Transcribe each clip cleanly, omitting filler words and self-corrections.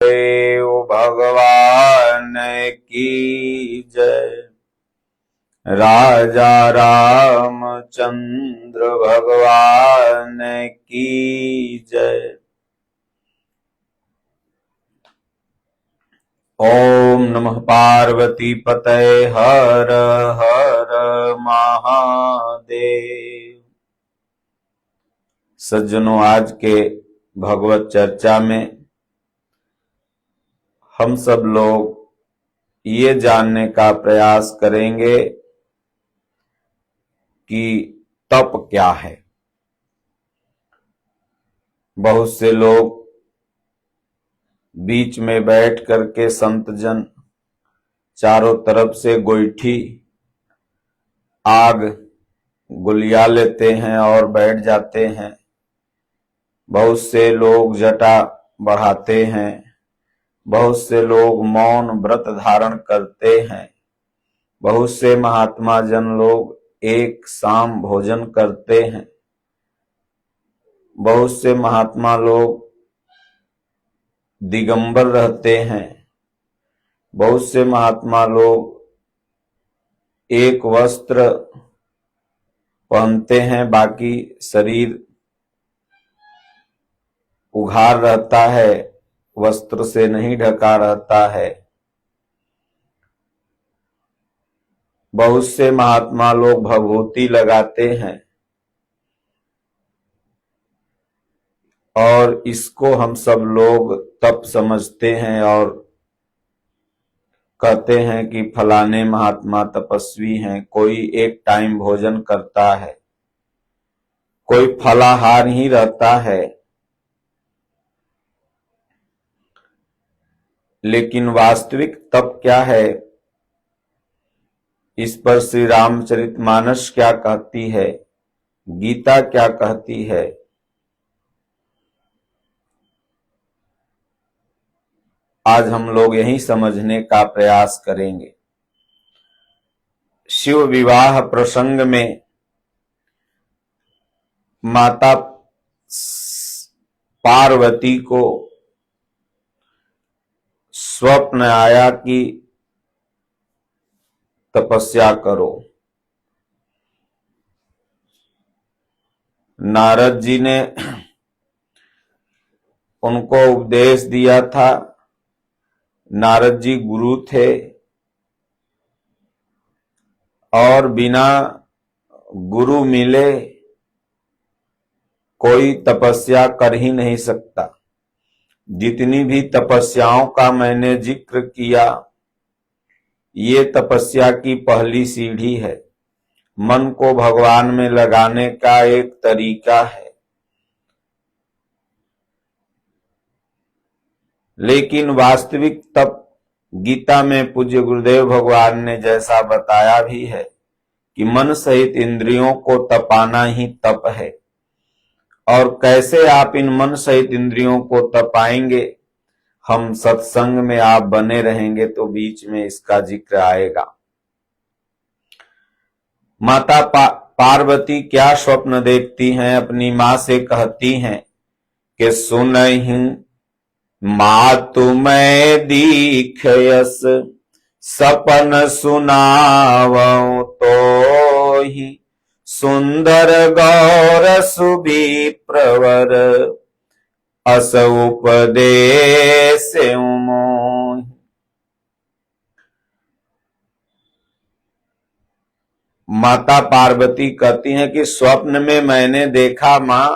देव भगवान की जय। राजा रामचंद्र भगवान की जय। ओम नमः पार्वती पतये हर हर महादेव। सज्जनों, आज के भगवत चर्चा में हम सब लोग ये जानने का प्रयास करेंगे कि तप क्या है। बहुत से लोग बीच में बैठ करके संत जन चारों तरफ से गोईठी आग गुलिया लेते हैं और बैठ जाते हैं। बहुत से लोग जटा बढ़ाते हैं, बहुत से लोग मौन व्रत धारण करते हैं, बहुत से महात्मा जन लोग एक शाम भोजन करते हैं, बहुत से महात्मा लोग दिगंबर रहते हैं, बहुत से महात्मा लोग एक वस्त्र पहनते हैं, बाकी शरीर उघार रहता है, वस्त्र से नहीं ढका रहता है। बहुत से महात्मा लोग भभूति लगाते हैं और इसको हम सब लोग तप समझते हैं और कहते हैं कि फलाने महात्मा तपस्वी हैं। कोई एक टाइम भोजन करता है, कोई फलाहार ही रहता है। लेकिन वास्तविक तप क्या है, इस पर श्री रामचरितमानस क्या कहती है, गीता क्या कहती है, आज हम लोग यही समझने का प्रयास करेंगे। शिव विवाह प्रसंग में माता पार्वती को स्वप्न आया कि तपस्या करो। नारद जी ने उनको उपदेश दिया था। नारद जी गुरु थे और बिना गुरु मिले कोई तपस्या कर ही नहीं सकता। जितनी भी तपस्याओं का मैंने जिक्र किया, ये तपस्या की पहली सीढ़ी है। मन को भगवान में लगाने का एक तरीका है। लेकिन वास्तविक तप गीता में पूज्य गुरुदेव भगवान ने जैसा बताया भी है कि मन सहित इंद्रियों को तपाना ही तप है। और कैसे आप इन मन सहित इंद्रियों को तपाएंगे, हम सत्संग में आप बने रहेंगे तो बीच में इसका जिक्र आएगा। माता पार्वती क्या स्वप्न देखती हैं, अपनी मां से कहती हैं कि सुनहि मातु मैं दीखयस सपन सुनावं तो ही सुंदर गौर सुबी प्रवर अस उपदेश मोहि। माता पार्वती कहती हैं कि स्वप्न में मैंने देखा मां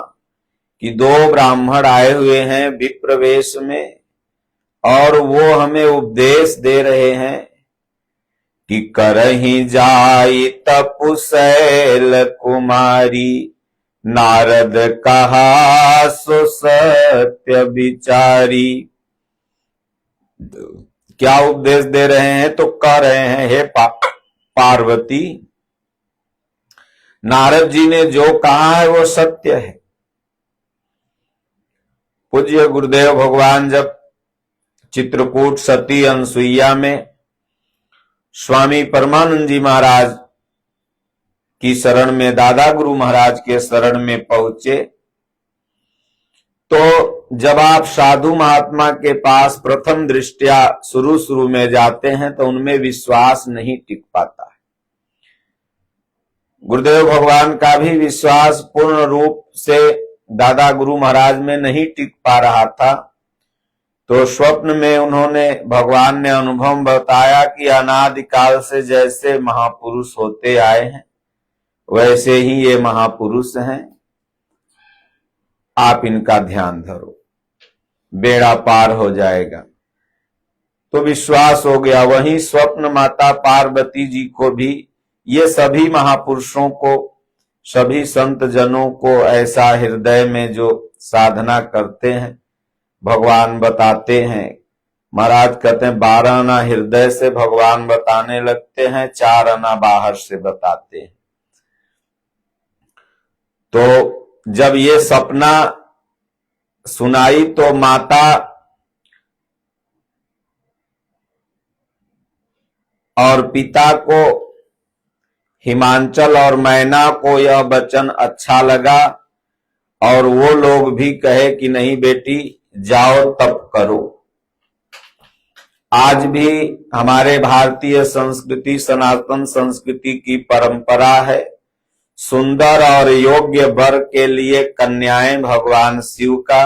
कि दो ब्राह्मण आए हुए हैं विप्र वेश में और वो हमें उपदेश दे रहे हैं कि करहि जाई तपुशैल कुमारी नारद कहा सो सत्य विचारी। क्या उपदेश दे रहे हैं, तो कह रहे हैं हे पार्वती, नारद जी ने जो कहा है वो सत्य है। पूज्य गुरुदेव भगवान जब चित्रकूट सती अनसुईया में स्वामी परमानंद जी महाराज की शरण में, दादा गुरु महाराज के शरण में पहुंचे तो जब आप साधु महात्मा के पास प्रथम दृष्टया शुरू में जाते हैं तो उनमें विश्वास नहीं टिक पाता है। गुरुदेव भगवान का भी विश्वास पूर्ण रूप से दादा गुरु महाराज में नहीं टिक पा रहा था। तो स्वप्न में उन्होंने, भगवान ने अनुभव बताया कि अनादिकाल से जैसे महापुरुष होते आए हैं वैसे ही ये महापुरुष हैं, आप इनका ध्यान धरो, बेड़ा पार हो जाएगा। तो विश्वास हो गया। वहीं स्वप्न माता पार्वती जी को भी, ये सभी महापुरुषों को, सभी संत जनों को ऐसा हृदय में जो साधना करते हैं भगवान बताते हैं। महाराज कहते हैं 12 आना हृदय से भगवान बताने लगते हैं, 4 आना बाहर से बताते हैं। तो जब ये सपना सुनाई तो माता और पिता को, हिमांचल और मैना को यह वचन अच्छा लगा और वो लोग भी कहे कि नहीं बेटी जाओ तप करो। आज भी हमारे भारतीय संस्कृति, सनातन संस्कृति की परंपरा है, सुंदर और योग्य वर के लिए कन्याएं भगवान शिव का,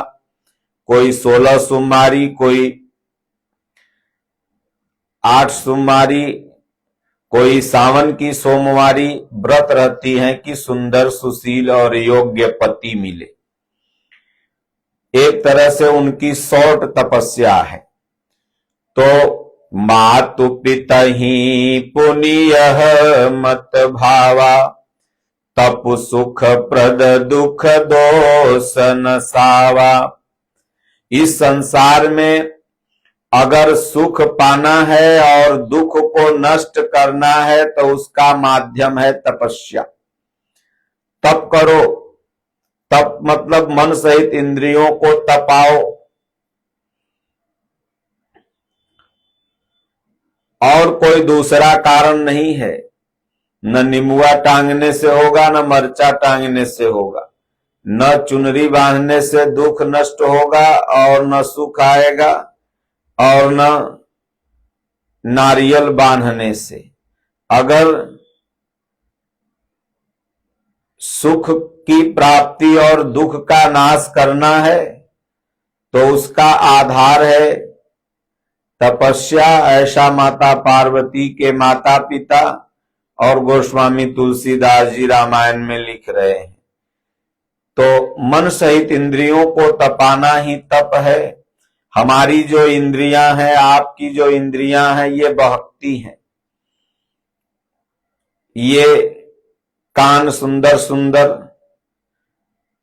कोई 16 सोमवारी, कोई 8 सोमवारी, कोई सावन की सोमवारी व्रत रहती हैं कि सुंदर, सुशील और योग्य पति मिले। एक तरह से उनकी शॉर्ट तपस्या है। तो मातु पितहि पुनियः मत भावा, तप सुख प्रद दुख दोष न सावा। इस संसार में अगर सुख पाना है और दुख को नष्ट करना है तो उसका माध्यम है तपस्या। तप करो, तप मतलब मन सहित इंद्रियों को तपाओ। और कोई दूसरा कारण नहीं है। न नीमुआ टांगने से होगा, न मरचा टांगने से होगा, न चुनरी बांधने से दुख नष्ट होगा और न सुख आएगा, और न नारियल बांधने से। अगर सुख की प्राप्ति और दुख का नाश करना है तो उसका आधार है तपस्या। ऐसा माता पार्वती के माता पिता और गोस्वामी तुलसीदास जी रामायण में लिख रहे हैं। तो मन सहित इंद्रियों को तपाना ही तप है। हमारी जो इंद्रियां हैं, आपकी जो इंद्रियां हैं, ये बहकती हैं। ये कान सुंदर सुंदर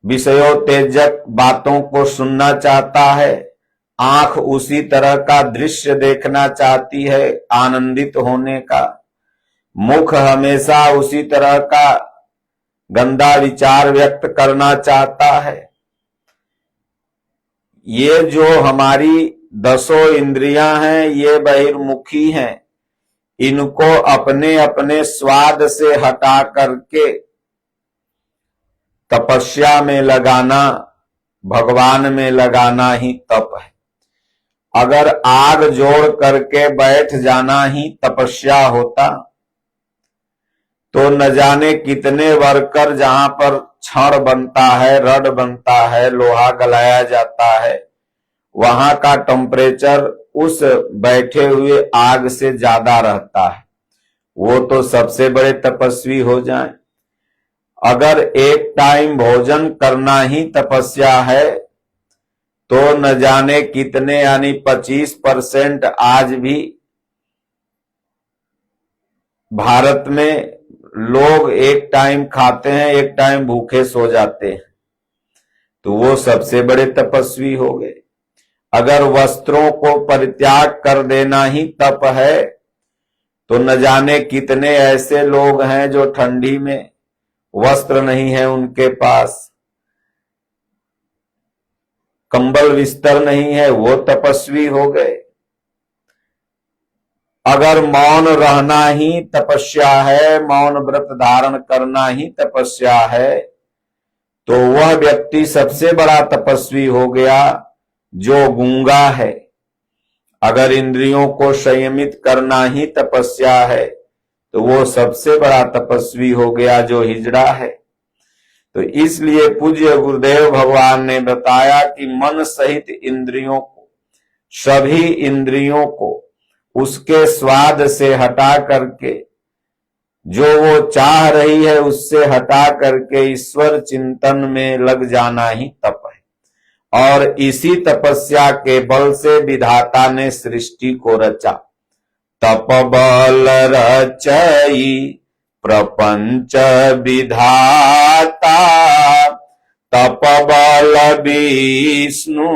विषयोत्तेजक बातों को सुनना चाहता है, आंख उसी तरह का दृश्य देखना चाहती है आनंदित होने का, मुख हमेशा उसी तरह का गंदा विचार व्यक्त करना चाहता है। ये जो हमारी 10 इंद्रियां हैं ये बहिर्मुखी हैं। इनको अपने अपने स्वाद से हटा करके तपस्या में लगाना, भगवान में लगाना ही तप है। अगर आग जोड़ करके बैठ जाना ही तपस्या होता तो न जाने कितने वर्कर, जहां पर छड़ बनता है, रड बनता है, लोहा गलाया जाता है, वहां का टेम्परेचर उस बैठे हुए आग से ज्यादा रहता है। वो तो सबसे बड़े तपस्वी हो जाएं। अगर एक टाइम भोजन करना ही तपस्या है तो न जाने कितने, यानी 25% आज भी भारत में लोग एक टाइम खाते हैं, एक टाइम भूखे सो जाते हैं। तो वो सबसे बड़े तपस्वी हो गए। अगर वस्त्रों को परित्याग कर देना ही तप है तो न जाने कितने ऐसे लोग हैं जो ठंडी में वस्त्र नहीं है उनके पास, कंबल बिस्तर नहीं है, वो तपस्वी हो गए। अगर मौन रहना ही तपस्या है, मौन व्रत धारण करना ही तपस्या है, तो वह व्यक्ति सबसे बड़ा तपस्वी हो गया। जो गूंगा है। अगर इंद्रियों को संयमित करना ही तपस्या है तो वो सबसे बड़ा तपस्वी हो गया जो हिजड़ा है। तो इसलिए पूज्य गुरुदेव भगवान ने बताया कि मन सहित इंद्रियों को, सभी इंद्रियों को उसके स्वाद से हटा करके, जो वो चाह रही है उससे हटा करके ईश्वर चिंतन में लग जाना ही तप है। और इसी तपस्या के बल से विधाता ने सृष्टि को रचा। तप बल रचई प्रपंच विधाता, तप बल विष्णु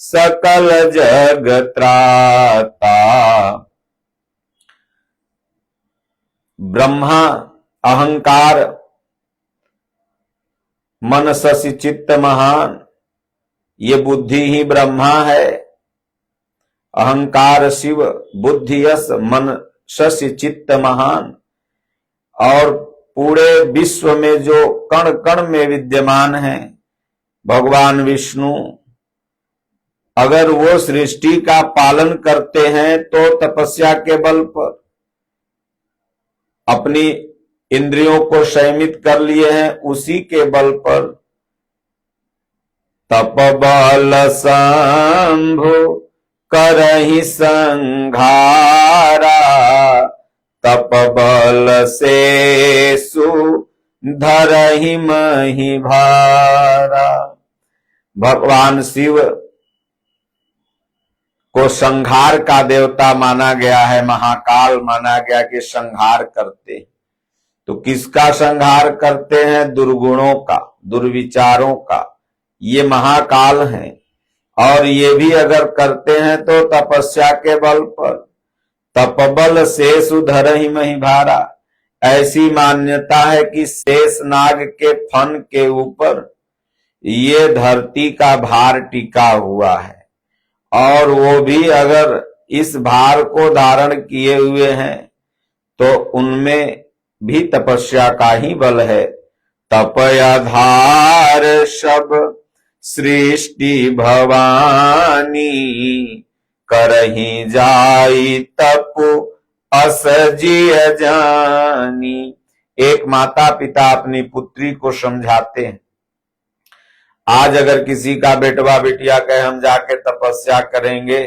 सकल जग त्राता। ब्रह्मा अहंकार मन शशि चित्त महान, ये बुद्धि ही ब्रह्मा है। अहंकार शिव, बुद्धि यश, मन शशि चित्त महान। और पूरे विश्व में जो कण कण में विद्यमान है भगवान विष्णु, अगर वो सृष्टि का पालन करते हैं तो तपस्या के बल पर अपनी इंद्रियों को संयमित कर लिए हैं, उसी के बल पर तप बल शंभु करहि संघारा, तप बल शेषु धरहि मही भारा। भगवान शिव को संहार का देवता माना गया है, महाकाल माना गया कि संहार करते। तो किसका संहार करते हैं? दुर्गुणों का, दुर्विचारों का, ये महाकाल हैं। और ये भी अगर करते हैं तो तपस्या के बल पर। तपबल शेष धरहि मही भारा, ऐसी मान्यता है कि शेष नाग के फन के ऊपर ये धरती का भार टिका हुआ है, और वो भी अगर इस भार को धारण किए हुए हैं तो उनमें भी तपस्या का ही बल है। तपयाधार सब सृष्टि भवानी, करहि जाई तपु असजिय जानी। एक माता पिता अपनी पुत्री को समझाते हैं। आज अगर किसी का बेटवा बिटिया कहे हम जाके तपस्या करेंगे,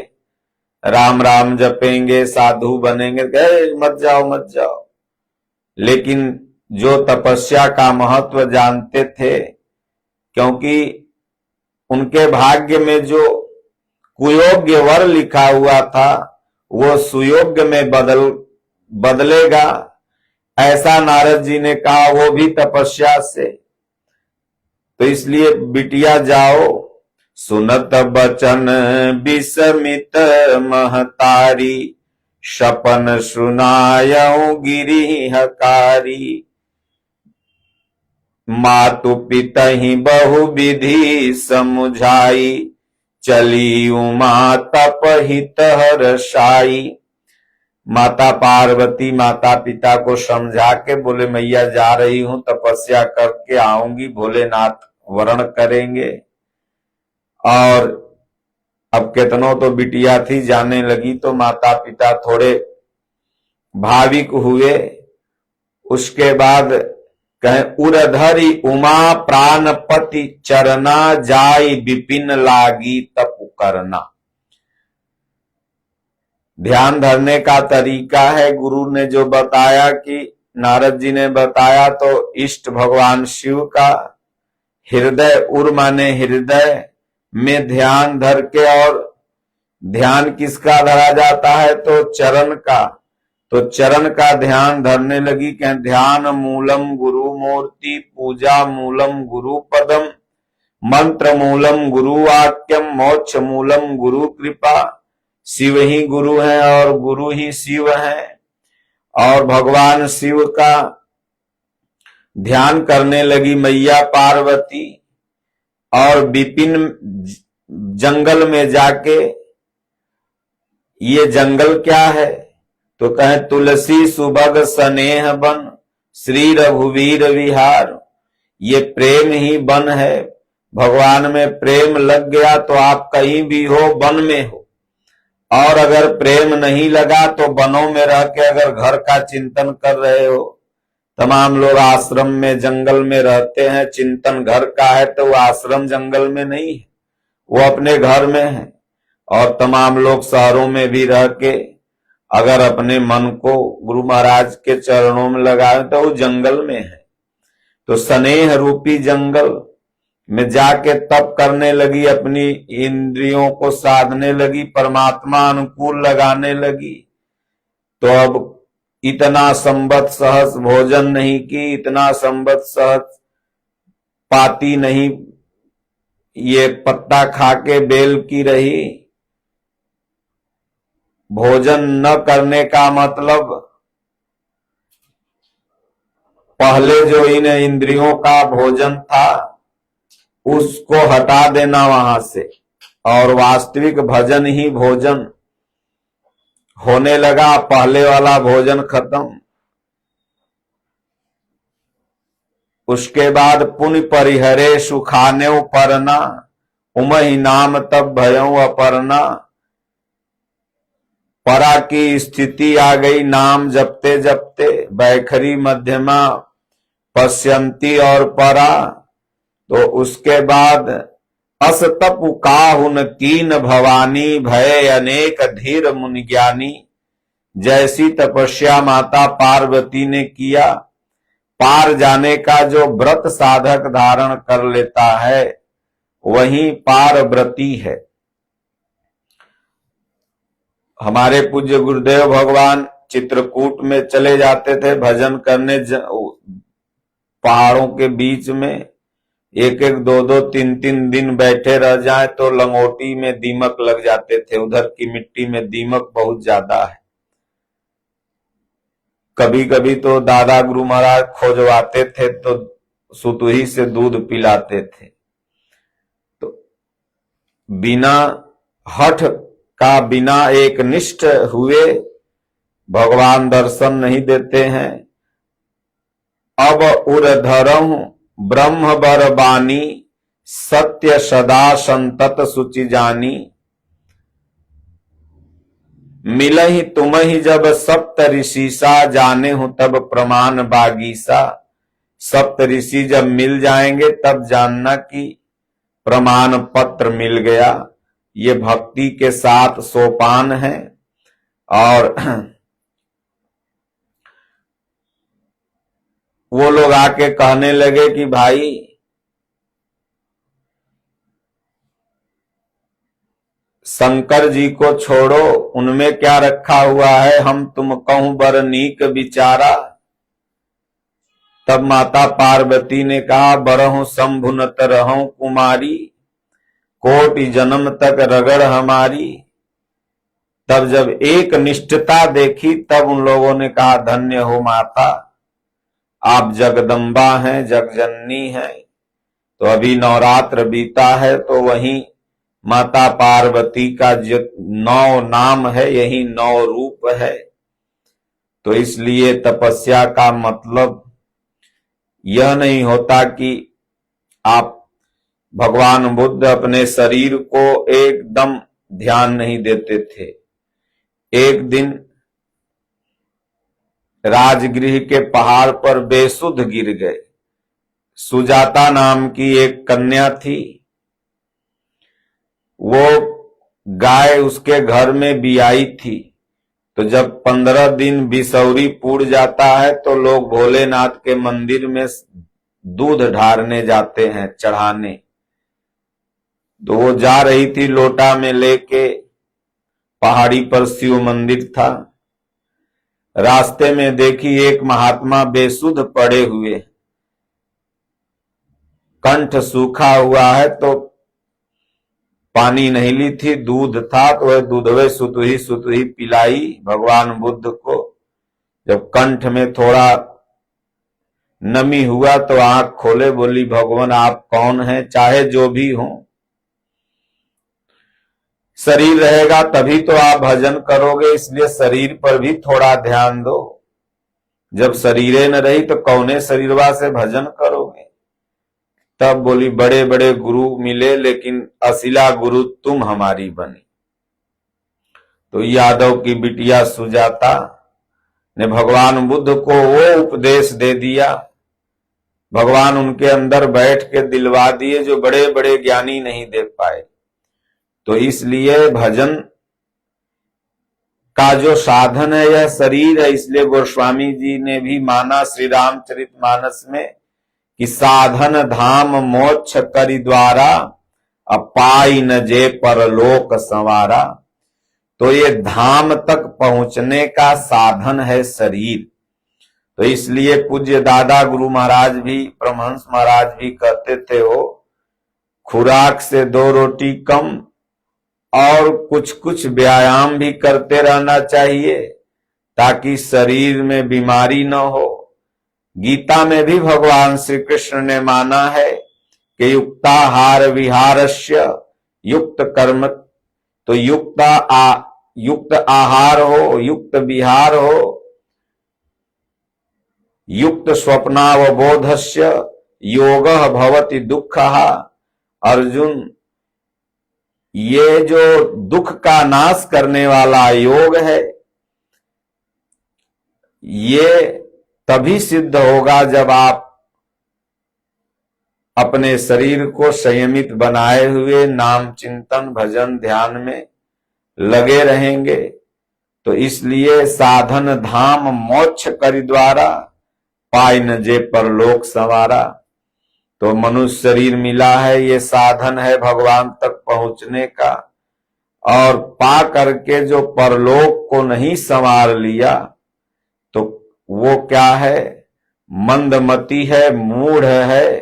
राम राम जपेंगे, साधु बनेंगे, कहे मत जाओ मत जाओ। लेकिन जो तपस्या का महत्व जानते थे, क्योंकि उनके भाग्य में जो कुयोग्य वर लिखा हुआ था वो सुयोग्य में बदलेगा, ऐसा नारद जी ने कहा, वो भी तपस्या से। तो इसलिए बिटिया जाओ, सुनत बचन विस्मित महतारी, सपन सुनायऊ गिरि हकारी। मातु पितहि बहु विधि समुझाई, चली उमा तप हित हरसाई। माता पार्वती माता पिता को समझा के बोले मैया जा रही हूं, तपस्या करके आऊंगी, भोलेनाथ वरण करेंगे। और अब कितनों तो बिटिया थी, जाने लगी तो माता पिता थोड़े भाविक हुए। उसके बाद कहे उरधरी उमा प्राणपति चरना, जाई विपिन लागी तप करना। ध्यान धरने का तरीका है, गुरु ने जो बताया कि नारद जी ने बताया, तो इष्ट भगवान शिव का हृदय, उर माने हृदय में ध्यान धर के, और ध्यान किसका धरा जाता है? तो चरण का। तो चरण का ध्यान धरने लगी। क्या? ध्यान मूलम गुरु मूर्ति, पूजा मूलम गुरु पदम, मंत्र मूलम गुरु वाक्यम, मोक्ष मूलम गुरु कृपा। शिव ही गुरु है और गुरु ही शिव है। और भगवान शिव का ध्यान करने लगी मैया पार्वती, और विपिन जंगल में जाके, ये जंगल क्या है? तो कहे तुलसी सुभग स्नेह बन, श्री रघुवीर विहार। ये प्रेम ही वन है, भगवान में प्रेम लग गया तो आप कहीं भी हो, वन में हो, और अगर प्रेम नहीं लगा तो वनों में रह के अगर घर का चिंतन कर रहे हो, तमाम लोग आश्रम में जंगल में रहते हैं, चिंतन घर का है तो वो आश्रम जंगल में नहीं है, वो अपने घर में है। और तमाम लोग शहरों में भी रह के अगर अपने मन को गुरु महाराज के चरणों में लगाए तो वो जंगल में है। तो स्नेह रूपी जंगल में जाके तप करने लगी, अपनी इंद्रियों को साधने लगी, परमात्मा अनुकूल लगाने लगी। तो अब इतना संवत सहस भोजन नहीं की, इतना संवत सहस पाती नहीं, ये पत्ता खा के बेल की रही। भोजन न करने का मतलब पहले जो इन इंद्रियों का भोजन था उसको हटा देना वहां से, और वास्तविक भजन ही भोजन होने लगा। पहले वाला भोजन खत्म। उसके बाद पुण्य परिहरे सुखाने परना, उमहि नाम तब भयऊ अपर्णा। परा की स्थिति आ गई, नाम जपते जपते बैखरी मध्यमा पश्यंती और परा। तो उसके बाद अस तप काहुन कीन भवानी, भय अनेक धीर मुनि ज्ञानी। जैसी तपस्या माता पार्वती ने किया, पार जाने का जो व्रत साधक धारण कर लेता है वही पारव्रती है। हमारे पूज्य गुरुदेव भगवान चित्रकूट में चले जाते थे भजन करने, पहाड़ों के बीच में एक एक दो दो तीन तीन दिन बैठे रह जाए तो लंगोटी में दीमक लग जाते थे। उधर की मिट्टी में दीमक बहुत ज्यादा है। कभी कभी तो दादा गुरु महाराज खोजवाते थे तो सुतुही से दूध पिलाते थे। तो बिना हठ का, बिना एक निष्ठ हुए भगवान दर्शन नहीं देते हैं। अब उरधरहु ब्रह्म बर बानी, सत्य सदा संतत सुचि जानी। मिलहि तुम्हि जब सप्त ऋषिसा, जाने हूं तब प्रमाण बागीसा। सप्त ऋषि जब मिल जाएंगे तब जानना कि प्रमाण पत्र मिल गया। ये भक्ति के 7 सोपान है। और वो लोग आके कहने लगे कि भाई शंकर जी को छोड़ो, उनमें क्या रखा हुआ है, हम तुम कहूं बर नीक विचारा। तब माता पार्वती ने कहा, बरहु शंभु न तरहु कुमारी, कोटि जन्म तक रगड़ हमारी। तब जब एक निष्ठता देखी तब उन लोगों ने कहा, धन्य हो माता, आप जगदम्बा हैं, जगजननी हैं। तो अभी नवरात्र बीता है तो वहीं माता पार्वती का जो 9 नाम है यही 9 रूप है। तो इसलिए तपस्या का मतलब यह नहीं होता कि आप, भगवान बुद्ध अपने शरीर को एकदम ध्यान नहीं देते थे। एक दिन राजगृह के पहाड़ पर बेसुध गिर गए। सुजाता नाम की एक कन्या थी, वो गाय उसके घर में बियाई थी। तो जब 15 दिन बिसौरी पूड़ जाता है तो लोग भोलेनाथ के मंदिर में दूध ढारने जाते हैं, चढ़ाने। तो वो जा रही थी लोटा में लेके, पहाड़ी पर शिव मंदिर था। रास्ते में देखी एक महात्मा बेसुध पड़े हुए, कंठ सूखा हुआ है, तो पानी नहीं ली थी, दूध था, तो वह दूधवे सुतुही सुतुही पिलाई भगवान बुद्ध को। जब कंठ में थोड़ा नमी हुआ तो आंख खोले, बोली, भगवान आप कौन हैं, चाहे जो भी हो, शरीर रहेगा तभी तो आप भजन करोगे, इसलिए शरीर पर भी थोड़ा ध्यान दो। जब शरीरे न रही तो कौने शरीरवा से भजन करोगे। तब बोली बड़े बड़े गुरु मिले लेकिन असिला गुरु तुम हमारी बनी। तो यादव की बिटिया सुजाता ने भगवान बुद्ध को वो उपदेश दे दिया, भगवान उनके अंदर बैठ के दिलवा दिए जो बड़े बड़े ज्ञानी नहीं दे पाए। तो इसलिए भजन का जो साधन है यह शरीर है। इसलिए गोस्वामी जी ने भी माना श्री रामचरितमानस में कि साधन धाम मोक्ष करि द्वारा अपाई न जे परलोक संवारा। तो ये धाम तक पहुंचने का साधन है शरीर। तो इसलिए पूज्य दादा गुरु महाराज भी, परमहंस महाराज भी कहते थे हो खुराक से 2 रोटी कम और कुछ कुछ व्यायाम भी करते रहना चाहिए ताकि शरीर में बीमारी न हो। गीता में भी भगवान श्री कृष्ण ने माना है कि युक्ताहार विहारस्य युक्त कर्म, तो युक्त आहार हो, युक्त विहार हो, युक्त स्वप्नावबोधस्य योगः भवति दुःखः। अर्जुन, ये जो दुख का नाश करने वाला योग है ये तभी सिद्ध होगा जब आप अपने शरीर को संयमित बनाए हुए नाम चिंतन भजन ध्यान में लगे रहेंगे। तो इसलिए साधन धाम मोक्ष करि द्वारा पाई न जे परलोक संवारा। तो मनुष्य शरीर मिला है, ये साधन है भगवान तक पहुंचने का। और पा करके जो परलोक को नहीं संवार लिया तो वो क्या है, मंदमती है, मूढ़ है,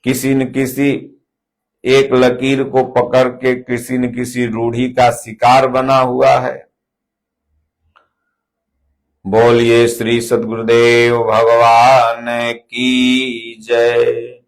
किसी न किसी एक लकीर को पकड़ के किसी न किसी रूढ़ी का शिकार बना हुआ है। बोलिए श्री सद्गुरुदेव भगवान की जय।